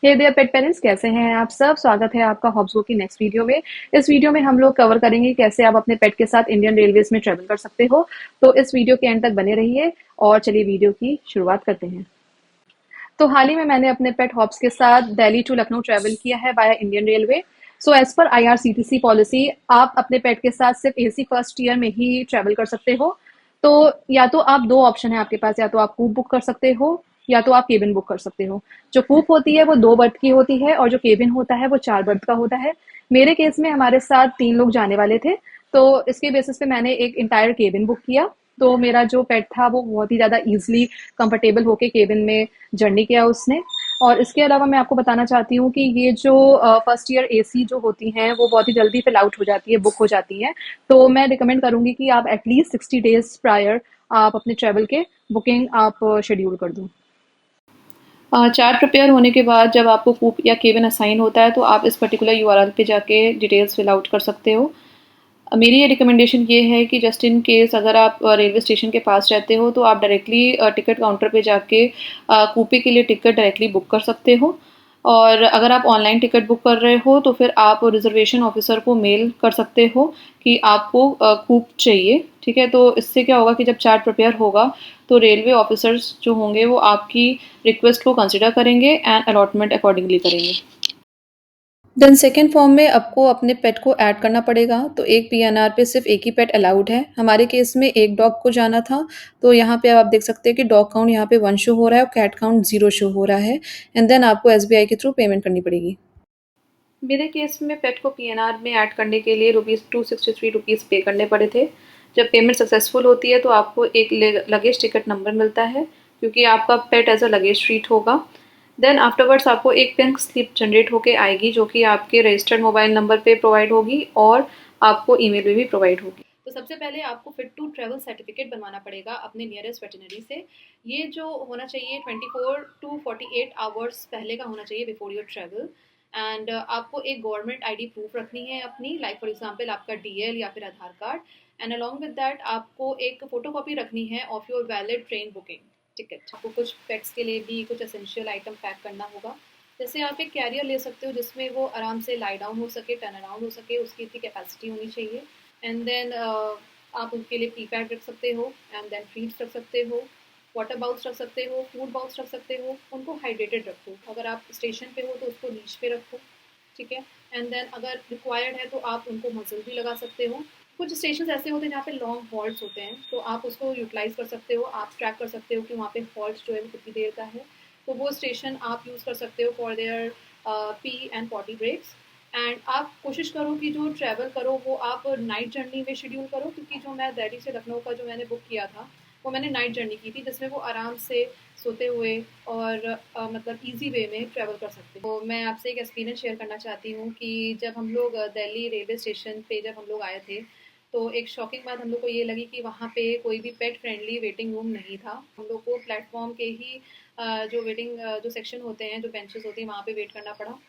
Hey there pet parents, कैसे हैं आप सब। स्वागत है आपका हॉब्सबो की नेक्स्ट वीडियो में। इस वीडियो में हम लोग कवर करेंगे कैसे आप अपने पेट के साथ इंडियन रेलवेज में ट्रेवल कर सकते हो। तो इस वीडियो के एंड तक बने रहिए और चलिए वीडियो की शुरुआत करते हैं। तो हाल ही में मैंने अपने पेट हॉब्स के साथ दिल्ली टू लखनऊ ट्रैवल किया है by Indian railway. So as पर आईआरसीटीसी पॉलिसी आप अपने पेट के साथ सिर्फ एसी फर्स्ट ईयर में ही ट्रैवल कर सकते हो। तो या तो आप दो ऑप्शन है आपके पास, या तो आप कूप बुक कर सकते हो या तो आप केबिन बुक कर सकते हो। जो कूप होती है वो 2 बर्थ की होती है और जो केबिन होता है वो 4 बर्थ का होता है। मेरे केस में हमारे साथ 3 लोग जाने वाले थे, तो इसके बेसिस पे मैंने एक इंटायर केबिन बुक किया। तो मेरा जो पेट था वो बहुत ही ज़्यादा ईजिली कंफर्टेबल होके केबिन में जर्नी किया उसने। और इसके अलावा मैं आपको बताना चाहती हूँ कि ये जो फर्स्ट ईयर एसी जो होती हैं वो बहुत ही जल्दी फिल आउट हो जाती है, बुक हो जाती है। तो मैं रिकमेंड करूंगी कि आप एटलीस्ट 60 डेज प्रायर आप अपने ट्रेवल के बुकिंग आप शेड्यूल कर दो। चार्ट प्रिपेयर होने के बाद जब आपको कूप या केबिन असाइन होता है तो आप इस पर्टिकुलर यूआरएल पे जाके डिटेल्स फिल आउट कर सकते हो। मेरी ये रिकमेंडेशन ये है कि जस्ट इन केस अगर आप रेलवे स्टेशन के पास रहते हो तो आप डायरेक्टली टिकट काउंटर पे जाके कूपे के लिए टिकट डायरेक्टली बुक कर सकते हो। और अगर आप ऑनलाइन टिकट बुक कर रहे हो तो फिर आप रिजर्वेशन ऑफिसर को मेल कर सकते हो कि आपको कूप चाहिए। ठीक है, तो इससे क्या होगा कि जब चार्ट प्रिपेयर होगा तो रेलवे ऑफिसर्स जो होंगे वो आपकी रिक्वेस्ट को कंसिडर करेंगे एंड अलॉटमेंट अकॉर्डिंगली करेंगे। देन सेकेंड फॉर्म में आपको अपने पेट को ऐड करना पड़ेगा। तो एक पीएनआर पे सिर्फ एक ही पेट अलाउड है। हमारे केस में एक डॉग को जाना था। तो यहाँ पे आप देख सकते हैं कि डॉग काउंट यहाँ पे 1 शो हो रहा है और कैट काउंट 0 शो हो रहा है। एंड देन आपको एसबीआई के थ्रू पेमेंट करनी पड़ेगी। मेरे केस में पेट को पीएनआर में ऐड करने के लिए ₹263 पे करने पड़े थे। जब पेमेंट सक्सेसफुल होती है तो आपको एक लगेज टिकट नंबर मिलता है, क्योंकि आपका पेट एज अ लगेज ट्रीट होगा। देन आफ्टरवर्ड्स आपको एक पिंक स्लिप जनरेट होके आएगी जो कि आपके रजिस्टर्ड मोबाइल नंबर पे प्रोवाइड होगी और आपको ईमेल पे भी प्रोवाइड होगी। तो सबसे पहले आपको फिट टू ट्रैवल सर्टिफिकेट बनवाना पड़ेगा अपने नियरेस्ट वेटनरी से। ये जो होना चाहिए 24 to 48 आवर्स पहले का होना चाहिए बिफोर योर ट्रैवल। एंड आपको एक गवर्नमेंट आईडी प्रूफ रखनी है अपनी, लाइक फॉर एग्जांपल आपका डीएल या फिर Aadhaar card. And along with that आपको एक फोटोकॉपी रखनी है of your valid train booking ticket. आपको कुछ पेट्स के लिए भी कुछ एसेंशियल आइटम पैक करना होगा। जैसे आप एक कैरियर ले सकते हो जिसमें वो आराम से लाई डाउन हो सके, टर्न अराउंड हो सके, उसकी इतनी कैपेसिटी होनी चाहिए। एंड देन आप उनके लिए टी पैड रख सकते हो, एंड देन फीड्स रख सकते हो, वाटर बाउल्स रख सकते हो, फूड बाउल्स रख सकते हो। उनको हाइड्रेटेड रखो। अगर आप स्टेशन पे हो तो उसको नीच पे रखो। ठीक है। एंड देन अगर रिक्वायर्ड है तो आप उनको मजल भी लगा सकते हो। कुछ स्टेशन ऐसे होते हैं जहाँ पे लॉन्ग हॉल्ट्स होते हैं, तो आप उसको यूटिलाइज कर सकते हो। आप ट्रैक कर सकते हो कि वहाँ पे हॉल्ट जो है वो कितनी देर का है। तो वो स्टेशन आप यूज़ कर सकते हो for their pee and potty breaks. And आप कोशिश करो कि जो ट्रैवल करो वो आप नाइट जर्नी में शेड्यूल करो, क्योंकि जो मैं दिल्ली से लखनऊ का जो मैंने बुक किया था वो मैंने नाइट जर्नी की थी, जिसमें वो आराम से सोते हुए और मतलब इजी वे में ट्रैवल कर सकते हैं। तो मैं आपसे एक एक्सपीरियंस शेयर करना चाहती हूँ कि जब हम लोग दिल्ली रेलवे स्टेशन पे जब हम लोग आए थे, तो एक शॉकिंग बात हम लोग को ये लगी कि वहाँ पे कोई भी पेट फ्रेंडली वेटिंग रूम नहीं था। हम लोग को प्लेटफॉर्म के ही जो वेटिंग जो सेक्शन होते हैं, जो बेंचेस होती हैं, वहाँ पे वेट करना पड़ा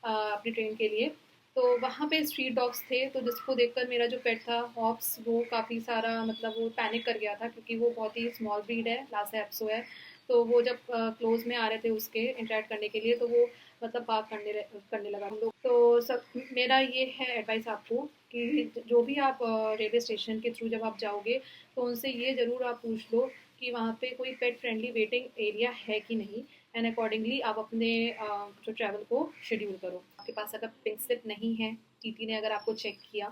अपनी ट्रेन के लिए। तो वहाँ पे स्ट्रीट डॉग्स थे, तो जिसको देखकर मेरा जो पेट था हॉप्स, वो काफ़ी सारा मतलब वो पैनिक कर गया था, क्योंकि वो बहुत ही स्मॉल ब्रीड है, लासा एप्सो है। तो वो जब क्लोज में आ रहे थे उसके इंटरेक्ट करने के लिए, तो वो मतलब बात करने लगा हम लोग। तो सब मेरा ये है एडवाइस आपको कि जो भी आप रेलवे स्टेशन के थ्रू जब आप जाओगे तो उनसे ये ज़रूर आप पूछ लो कि वहाँ पे कोई पेट फ्रेंडली वेटिंग एरिया है कि नहीं। एंड अकॉर्डिंगली आप अपने जो ट्रैवल को शेड्यूल करो। आपके पास अगर पिंक स्लिप नहीं है, टीटी ने अगर आपको चेक किया,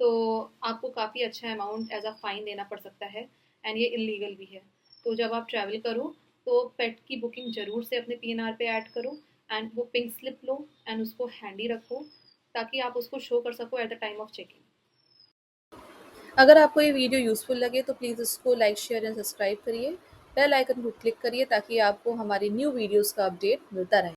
तो आपको काफ़ी अच्छा अमाउंट एज अ फ़ाइन देना पड़ सकता है। एंड ये इलीगल भी है। तो जब आप ट्रैवल करो तो पेट की बुकिंग ज़रूर से अपने पीएनआर पे ऐड करो। एंड वो पिंक स्लिप लो एंड उसको हैंडी रखो, ताकि आप उसको शो कर सको at the time of checking. अगर आपको ये वीडियो यूज़फुल लगे तो प्लीज़ इसको लाइक, शेयर एंड सब्सक्राइब करिए। बेल आइकन को क्लिक करिए ताकि आपको हमारी न्यू वीडियोस का अपडेट मिलता रहे।